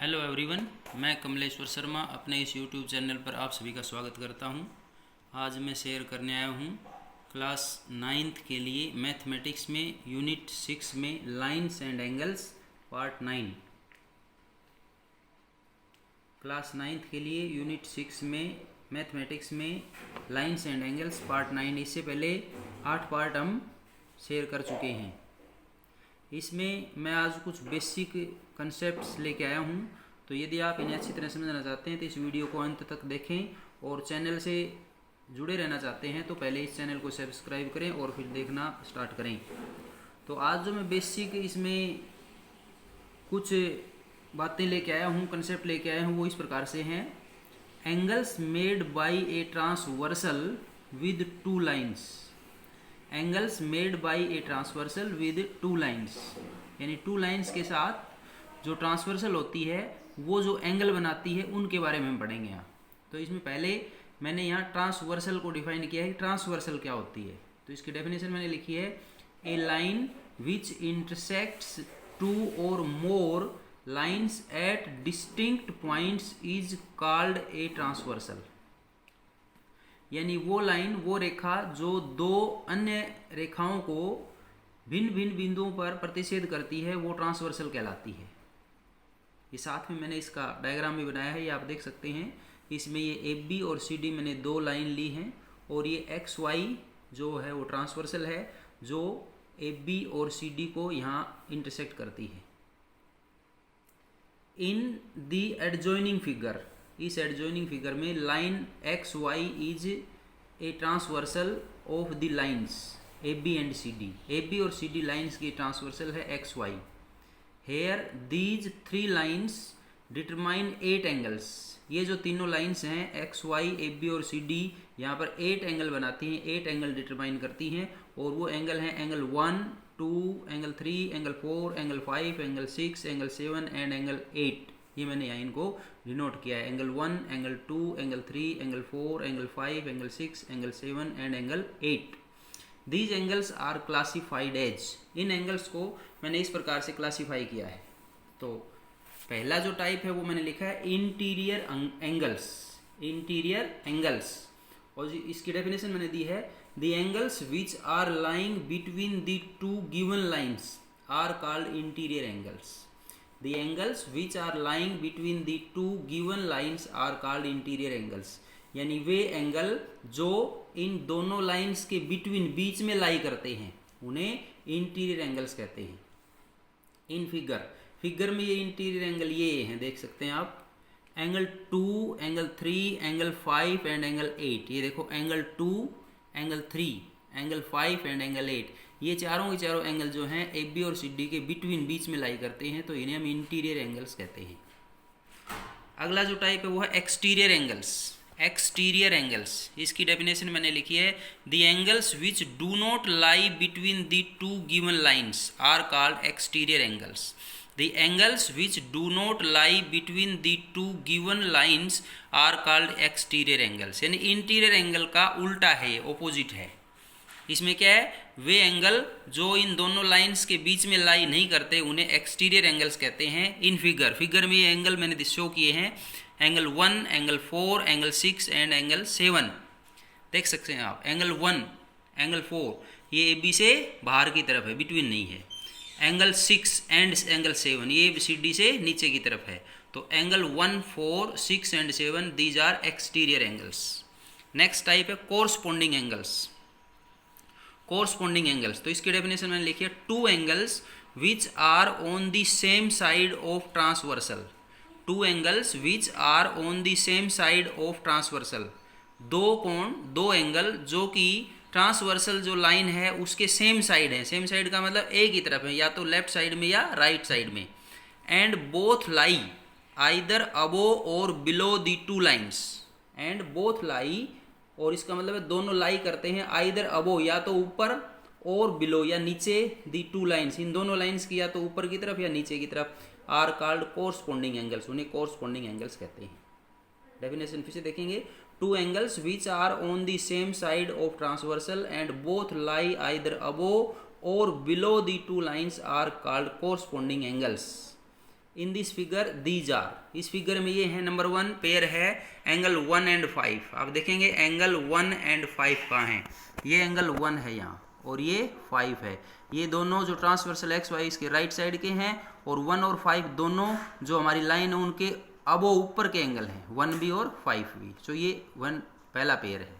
Hello everyone, मैं कमलेश्वर शर्मा अपने इस यूट्यूब चैनल पर आप सभी का स्वागत करता हूं। आज मैं शेयर करने आया हूं क्लास 9th के लिए मैथमेटिक्स में यूनिट 6 में lines and angles part 9। Class 9th के लिए यूनिट 6 में मैथमेटिक्स में लाइन्स एंड एंगल्स पार्ट 9। इससे पहले 8 पार्ट हम शेयर कर चुके हैं। इसमें मैं आज कुछ बेसिक कंसेप्ट्स लेके आया हूँ, तो यदि आप इन्हें अच्छी तरह समझना चाहते हैं तो इस वीडियो को अंत तक देखें और चैनल से जुड़े रहना चाहते हैं तो पहले इस चैनल को सब्सक्राइब करें और फिर देखना स्टार्ट करें। तो आज जो मैं बेसिक इसमें कुछ बातें लेके आया हूँ, कंसेप्ट लेके आया हूँ, वो इस प्रकार से हैं। Angles made by a transversal with two lines. Angles made by a transversal with two lines, यानी टू लाइन्स के साथ जो ट्रांसवर्सल होती है वो जो एंगल बनाती है उनके बारे में हम पढ़ेंगे यहाँ। तो इसमें पहले मैंने यहाँ ट्रांसवर्सल को डिफाइन किया है। ट्रांसवर्सल क्या होती है, तो इसकी डेफिनेशन मैंने लिखी है, ए लाइन विच इंटरसेक्ट्स टू और more lines at distinct points is called a transversal. यानी वो लाइन, वो रेखा जो दो अन्य रेखाओं को भिन्न भिन्न बिंदुओं पर प्रतिच्छेद करती है वो ट्रांसवर्सल कहलाती है। ये साथ में मैंने इसका डायग्राम भी बनाया है, ये आप देख सकते हैं। इसमें ये ए बी और सी डी मैंने दो लाइन ली हैं और ये एक्स वाई जो है वो ट्रांसवर्सल है जो ए बी और सी डी को यहाँ इंटरसेक्ट करती है। इन दी एडजॉइनिंग फिगर, इस एडजॉइनिंग फिगर में line X Y is a transversal of the lines A B and C D. A B और सी डी लाइन्स की ट्रांसवर्सल है X Y. Here these three lines determine 8 angles. ये जो तीनों lines हैं x Y ए B और C D, यहाँ पर 8 एंगल बनाती हैं, 8 एंगल डिटरमाइन करती हैं। और वो एंगल हैं angle 1, 2, angle 3, angle 4, angle 5, angle 6, angle 7 and angle 8। ये मैंने यहाँ इनको डिनोट किया है, angle 1, angle 2, angle 3, angle 4, angle 5, angle 6, angle 7 and angle 8। These angles are classified as. इन एंगल्स को मैंने इस प्रकार से क्लासीफाई किया है। तो पहला जो टाइप है वो मैंने लिखा है इंटीरियर एंगल्स। इंटीरियर एंगल्स, और इसकी डेफिनेशन मैंने दी है, the angles which are lying between the two given lines are called interior angles. The angles which are lying between the two given lines are called interior angles। यानी वे angle जो इन दोनों lines के between, बीच में लाई करते हैं, उन्हें interior angles कहते हैं। इन फिगर में ये इंटीरियर एंगल ये हैं, देख सकते हैं आप, angle 2, angle 3, angle 5 and angle 8। ये देखो angle 2, angle 3, angle 5 and angle 8। ये चारों के चारों एंगल जो हैं ए बी और सी डी के बिटवीन, बीच में लाई करते हैं, तो इन्हें हम इंटीरियर एंगल्स कहते हैं। अगला जो टाइप है वो है एक्सटीरियर एंगल्स। एक्सटीरियर एंगल्स, इसकी डेफिनेशन मैंने लिखी है, the angles which do not lie between the two given lines are called exterior angles. The angles which do not lie between the two given lines are called exterior angles. यानी interior angle का उल्टा है, opposite है। इसमें क्या है, वे angle जो इन दोनों लाइंस के बीच में लाई नहीं करते उन्हें एक्सटीरियर एंगल्स कहते हैं। इन फिगर में ये एंगल मैंने शो किए हैं, angle 1, angle 4, angle 6 and angle 7। देख सकते हैं आप, एंगल 1, एंगल 4 ये ए बी से बाहर की तरफ है, बिटवीन नहीं है। एंगल 6 एंड एंगल 7 ये सी डी से नीचे की तरफ है। तो angle 1, 4, 6 and 7 these are exterior angles. Next type है कोरस्पोंडिंग एंगल्स। कोरस्पोंडिंग एंगल्स, तो इसकी डेफिनेशन मैंने लिखी है, two angles which are on the same side of transversal. Two angles which are on the same side of transversal. दो कोण, दो angle जो कि ट्रांसवर्सल जो लाइन है उसके सेम साइड है। सेम साइड का मतलब एक ही तरफ है, या तो लेफ्ट साइड में या राइट साइड में। And both lie either above or below the two lines. And both lie, और इसका मतलब है दोनों लाई करते हैं, आइदर अबो या तो ऊपर, और बिलो या नीचे, दी टू लाइन्स, इन दोनों लाइन्स की या तो ऊपर की तरफ या नीचे की तरफ, आर कॉल्ड कोरस्पोंडिंग एंगल्स। उन्हें कोरस्पोंडिंग एंगल्स कहते हैं। डेफिनेशन फिर से देखेंगे, two angles which are on the same side of transversal and both lie either above or below the two lines are called corresponding angles. In this figure these are, इस फिगर में ये है नंबर 1 पेयर है angle 1 and 5। आप देखेंगे angle 1 and 5 कहाँ है, ये एंगल 1 है यहाँ और ये 5 है। ये दोनों जो ट्रांसवर्सल एक्स वाई इसके राइट साइड के हैं और 1 और 5 दोनों जो हमारी लाइन है उनके अबो ऊपर के एंगल हैं, 1 भी और 5 भी। तो ये 1 पहला पेयर है।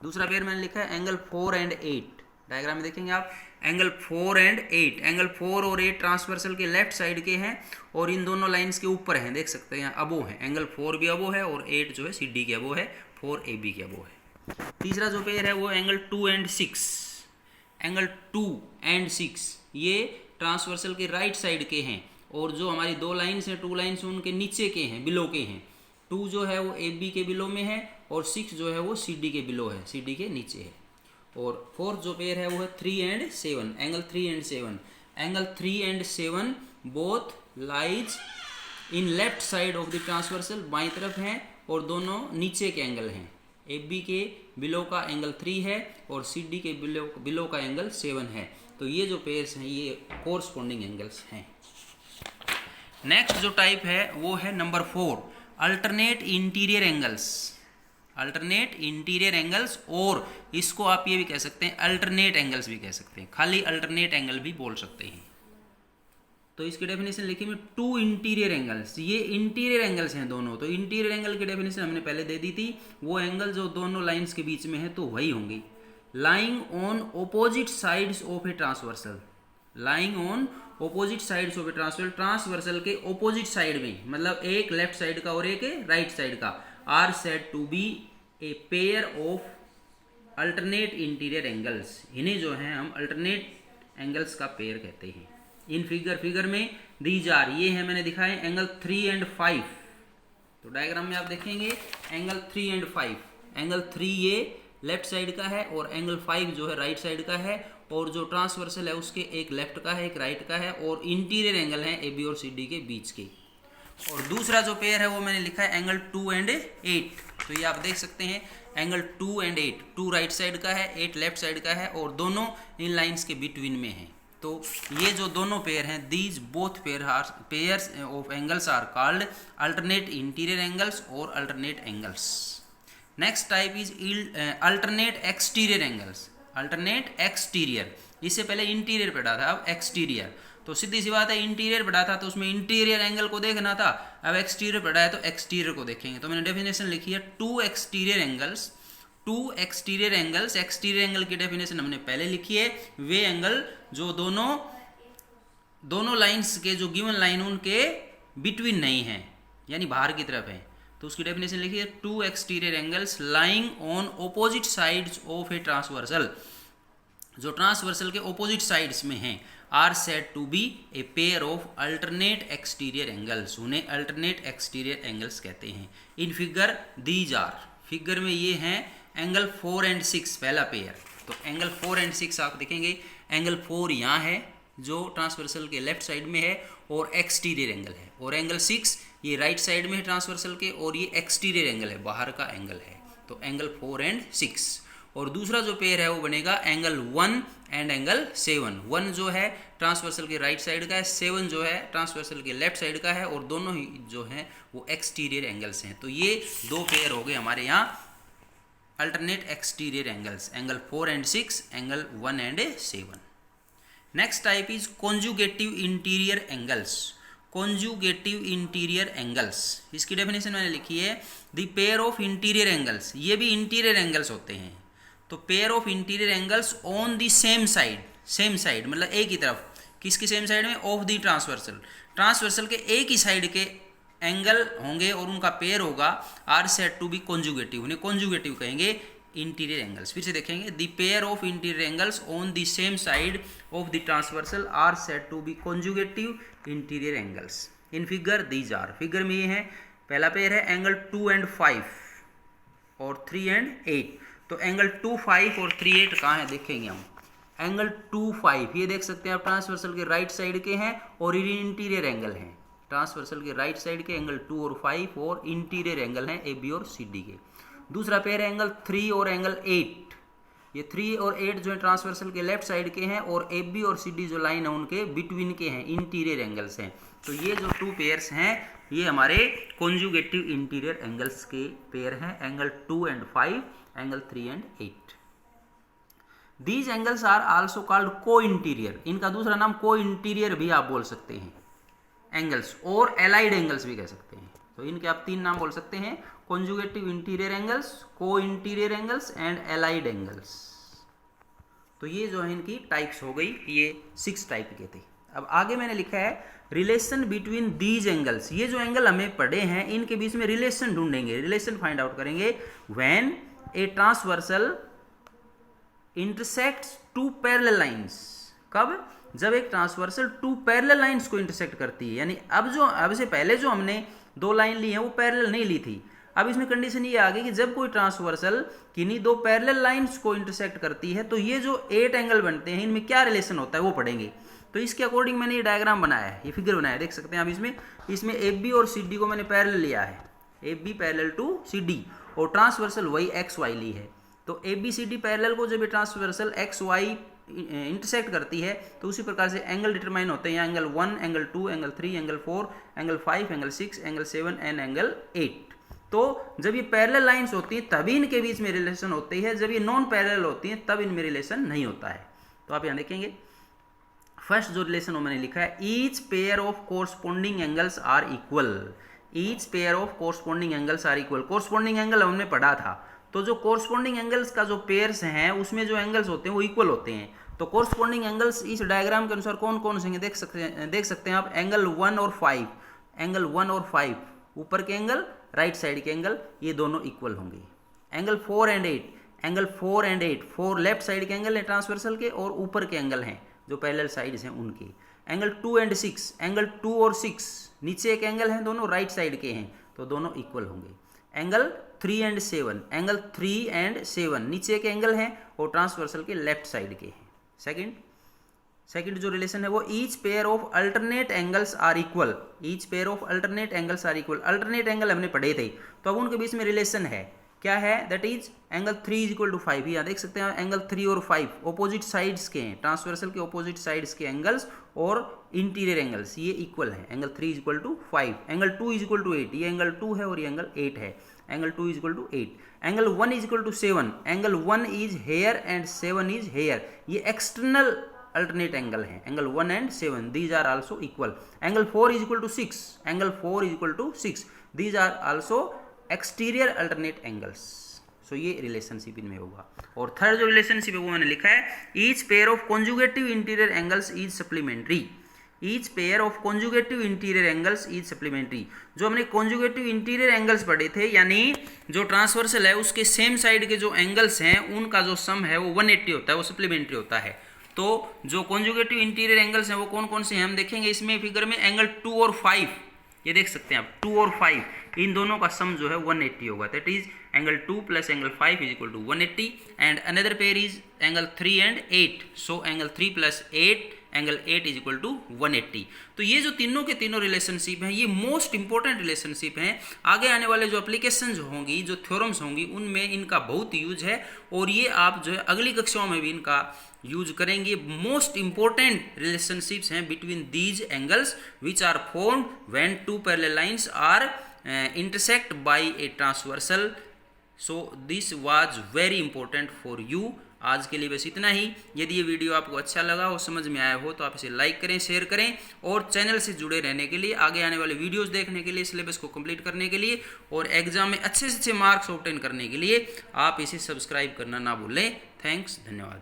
दूसरा पेयर मैंने लिखा है एंगल 4 एंड 8। डायग्राम में देखेंगे आप एंगल 4 एंड 8, एंगल 4 और 8 ट्रांसवर्सल के लेफ्ट साइड के हैं और इन दोनों लाइंस के ऊपर हैं, देख सकते हैं यहाँ अबो है। एंगल 4 भी अबो है और 8 जो है सी डी के अबो है, 4 ए बी के अबो है। तीसरा जो पेयर है वो एंगल 2 एंड 6, एंगल 2 एंड 6 ये ट्रांसवर्सल के राइट साइड के हैं और जो हमारी दो लाइंस हैं, 2 लाइंस उनके नीचे के हैं, बिलो के हैं। 2 जो है वो ए बी के बिलो में है और 6 जो है वो सी डी के बिलो है, सी डी के नीचे है। और फोर्थ जो पेयर है वो है 3 and 7, angle 3 and 7, angle 3 and 7 both lies in left side of the transversal, बाईं तरफ हैं और दोनों नीचे के एंगल हैं। ए बी के बिलो का एंगल 3 है और सी डी के बिलो का एंगल 7 है। तो ये जो पेयर्स हैं ये कोरस्पॉन्डिंग एंगल्स हैं। नेक्स्ट जो टाइप है वो है number 4 alternate interior angles, alternate interior angles, और इसको आप ये भी कह सकते हैं अल्टरनेट एंगल्स भी कह सकते हैं, खाली अल्टरनेट एंगल भी बोल सकते हैं। तो इसकी डेफिनेशन लिखी मैं 2 इंटीरियर एंगल्स, ये इंटीरियर एंगल्स हैं दोनों। तो इंटीरियर एंगल की डेफिनेशन हमने पहले दे दी थी, वो एंगल जो दोनों लाइंस के बीच में है तो वही होंगी। Lying on opposite sides of a transversal, lying on opposite sides of a transversal, transversal के ओपोजिट साइड में, मतलब एक लेफ्ट साइड का और एक राइट साइड का, are said to be a pair of alternate interior angles. इन्हें जो है हम अल्टरनेट एंगल्स का पेयर कहते हैं। इन फिगर में दीज आर, ये है मैंने दिखाए एंगल 3 एंड 5। तो डायग्राम में आप देखेंगे एंगल 3 एंड 5, एंगल 3 ये लेफ्ट साइड का है और एंगल 5 जो है राइट साइड का है और जो ट्रांसवर्सल है उसके एक लेफ्ट का है एक राइट का है और इंटीरियर एंगल है ए बी और सी डी के बीच के। और दूसरा जो पेयर है वो मैंने लिखा है एंगल 2 एंड 8। तो ये आप देख सकते हैं एंगल 2 एंड 8, 2 राइट साइड का है 8 लेफ्ट साइड का है और दोनों इन लाइंस के बिटवीन में है। तो ये जो दोनों पेयर हैं these both pairs of angles are called alternate interior angles और alternate angles. Next type is alternate exterior angles, alternate exterior. इससे पहले इंटीरियर पढ़ा था, अब एक्सटीरियर। तो सीधी सी बात है इंटीरियर पढ़ा था तो उसमें इंटीरियर एंगल को देखना था, अब एक्सटीरियर पढ़ा है तो एक्सटीरियर को देखेंगे। तो मैंने डेफिनेशन लिखी है 2 exterior angles, 2 exterior angles. Exterior angle की डेफिनेशन हमने पहले लिखी है, वे एंगल जो दोनों लाइंस के जो गिवन लाइन उनके बिटवीन नहीं है यानी बाहर की तरफ है। तो उसकी डेफिनेशन लिखी है 2 exterior angles lying on opposite sides of a transversal, जो ट्रांसवर्सल के ओपोजिट साइड्स में हैं, are said to be a pair of alternate exterior angles. उन्हें अल्टरनेट एक्सटीरियर एंगल्स कहते हैं। In figure these are, figure में ये हैं एंगल 4 एंड 6 पहला पेयर। तो एंगल 4 एंड 6 आप देखेंगे एंगल 4 यहाँ है जो ट्रांसवर्सल के लेफ्ट साइड में है और एक्सटीरियर एंगल है, और एंगल 6 ये राइट साइड में है ट्रांसवर्सल के और ये एक्सटीरियर एंगल है, बाहर का एंगल है। तो एंगल 4 एंड 6। और दूसरा जो पेयर है वो बनेगा एंगल 1 एंड एंगल 7। 1 जो है ट्रांसवर्सल के राइट साइड का है, 7 जो है ट्रांसवर्सल के लेफ्ट साइड का है और दोनों ही जो है वो एक्सटीरियर एंगल्स हैं। तो ये 2 पेयर हो गए हमारे यहाँ alternate exterior angles, angle 4 and 6, angle 1 and 7। Next type is conjugative interior angles, conjugative interior angles. इसकी डेफिनेशन मैंने लिखी है the pair of interior angles, ये भी इंटीरियर एंगल्स होते हैं। तो pair of interior angles on the same side, same side मतलब एक ही तरफ, किसकी सेम साइड में, ऑफ द ट्रांसवर्सल, ट्रांसवर्सल के एक ही साइड के एंगल होंगे और उनका पेयर होगा, are said to be conjugative, उन्हें कॉन्जुगेटिव कहेंगे इंटीरियर एंगल्स। फिर से देखेंगे the pair of interior angles on the same side of the transversal are said to be conjugative interior angles. In figure these are, figure में ये है पहला pair है एंगल 2 एंड 5 और 3 एंड 8। तो एंगल 2, 5 और 3, 8 कहाँ है देखेंगे हम। एंगल 2, 5 ये देख सकते हैं आप ट्रांसवर्सल के राइट साइड के हैं और ये इंटीरियर एंगल हैं, ट्रांसवर्सल के राइट साइड के एंगल 2 और 5 और इंटीरियर एंगल हैं ए बी और सी डी के। दूसरा पेयर है एंगल 3 और एंगल 8, ये 3 और 8 जो है ट्रांसवर्सल के लेफ्ट साइड के हैं और ए बी और सी डी जो लाइन है उनके बिटवीन के हैं, इंटीरियर एंगल्स हैं। तो ये जो टू पेयर्स हैं ये हमारे कॉन्जुगेटिव इंटीरियर एंगल्स के पेयर हैं, angle 2 and 5, angle 3 and 8। These angles are also called co interior, इनका दूसरा नाम को इंटीरियर भी आप बोल सकते हैं एंगल्स, और एलाइड एंगल्स भी कह सकते हैं। तो इनके आप 3 नाम बोल सकते हैं, कॉन्जुगेटिव इंटीरियर एंगल्स, को interior angles and allied angles. तो ये जो है इनकी टाइप्स हो गई, ये 6 टाइप के थे। अब आगे मैंने लिखा है रिलेशन बिटवीन दीज एंगल्स, ये जो एंगल हमें पढ़े हैं इनके बीच में रिलेशन ढूंढेंगे, रिलेशन फाइंड आउट करेंगे। When a transversal intersects 2 parallel lines, कब? जब एक ट्रांसवर्सल 2 पैरेलल लाइंस को इंटरसेक्ट करती है, यानी अब से पहले जो हमने 2 लाइन ली है वो पैरेलल नहीं ली थी। अब इसमें कंडीशन ये आ गई कि जब कोई ट्रांसवर्सल किन्हीं 2 पैरेलल लाइंस को इंटरसेक्ट करती है तो ये जो 8 एंगल बनते हैं इनमें क्या रिलेशन होता है वो पढ़ेंगे। तो इसके अकॉर्डिंग मैंने ये डायग्राम बनाया है, ये फिगर बनाया है, देख सकते हैं आप इसमें AB और CD को मैंने पैरेलल लिया है, AB पैरेलल टू CD, और ट्रांसवर्सल वही XY ली है। तो ABCD पैरेलल को जब ये ट्रांसवर्सल XY इंटरसेक्ट करती है तो उसी प्रकार से एंगल डिटरमाइन होते हैं, angle 1, angle 2, angle 3, angle 4, angle 5, angle 6, angle 7 and angle 8। तो जब ये पैरेलल लाइंस होती हैं तभी इनके बीच में रिलेशन होती है, जब ये नॉन पैरेलल होती हैं तब इनमें रिलेशन नहीं होता है। तो आप यहाँ देखेंगे फर्स्ट जो रिलेशन वो मैंने लिखा है, each pair of corresponding angles are equal, each pair of corresponding angles are equal. Corresponding angle हमने पढ़ा था, तो जो कोरस्पोंडिंग एंगल्स का जो पेयर्स हैं उसमें जो एंगल्स होते हैं वो इक्वल होते हैं। तो कोरस्पोंडिंग एंगल्स इस डायग्राम के अनुसार कौन कौन से हैं देख सकते हैं आप, एंगल 1 और 5, एंगल 1 और 5 ऊपर के एंगल, राइट साइड के एंगल, ये दोनों इक्वल होंगे। Angle 4 and 8, angle 4 and 8, 4 left side के एंगल हैं ट्रांसवर्सल के और ऊपर के एंगल हैं जो पैरेलल साइड्स हैं उनके। एंगल 2 and 6, एंगल 2 और 6 नीचे एक एंगल हैं, दोनों राइट साइड के हैं तो दोनों इक्वल होंगे। एंगल 3 and 7, एंगल 3 and 7 नीचे के एंगल हैं और ट्रांसवर्सल के लेफ्ट साइड के हैं। सेकंड जो रिलेशन है वो each pair of alternate angles are equal, each pair of alternate angles are equal. Alternate angle हमने पढ़े थे तो अब उनके बीच में रिलेशन है, क्या है? That is angle 3 = 5। यहाँ देख सकते हैं एंगल 3 और 5 ऑपोजिट साइड्स के हैं, ट्रांसवर्सल के ऑपोजिट साइड्स के एंगल्स और इंटीरियर एंगल्स ये इक्वल है। एंगल 3 = 5, एंगल 2 = 8, ये एंगल 2 है और ये एंगल 8 है। Angle 2 = 8, angle 1 = 7, angle 1 is here and 7 is here, ये एक्सटर्नल अल्टरनेट एंगल है। Angle 1 and 7 these are also equal. Angle 4 = 6, angle 4 = 6 these are also exterior alternate angles. So ये relationship इनमें होगा। और थर्ड जो रिलेशनशिप है वो मैंने लिखा है, each pair of conjugative interior angles is supplementary, each pair of conjugative interior angles is supplementary. जो हमने कॉन्जुगेटिव इंटीरियर एंगल्स पढ़े थे, यानी जो ट्रांसवर्सल है उसके सेम साइड के जो एंगल्स हैं उनका जो सम है वो 180 होता है, वो सप्लीमेंट्री होता है। तो जो कॉन्जुगेटिव इंटीरियर एंगल्स हैं वो कौन कौन से हैं हम देखेंगे इसमें फिगर में। एंगल 2 और 5 ये देख सकते हैं आप, 2 और 5 इन दोनों का सम जो है 180 होगा, that is angle 2 + angle 5 = 180। And another pair is angle 3 and 8, so angle 3 + 8 angle 8 = 180। तो ये जो तीनों के तीनों रिलेशनशिप हैं ये मोस्ट इंपॉर्टेंट रिलेशनशिप हैं। आगे आने वाले जो एप्लीकेशंस होंगी, जो थ्योरम्स होंगी, उनमें इनका बहुत यूज है और ये आप जो है अगली कक्षाओं में भी इनका यूज करेंगे। मोस्ट इंपॉर्टेंट रिलेशनशिप्स हैं between these angles which are formed when 2 parallel lines are intersect by a transversal। so this was very important for you। आज के लिए बस इतना ही। यदि ये वीडियो आपको अच्छा लगा हो, समझ में आया हो, तो आप इसे लाइक करें, शेयर करें और चैनल से जुड़े रहने के लिए, आगे आने वाले वीडियोस देखने के लिए, सिलेबस को कंप्लीट करने के लिए और एग्जाम में अच्छे से अच्छे मार्क्स ऑब्टेन करने के लिए आप इसे सब्सक्राइब करना ना भूलें। थैंक्स, धन्यवाद।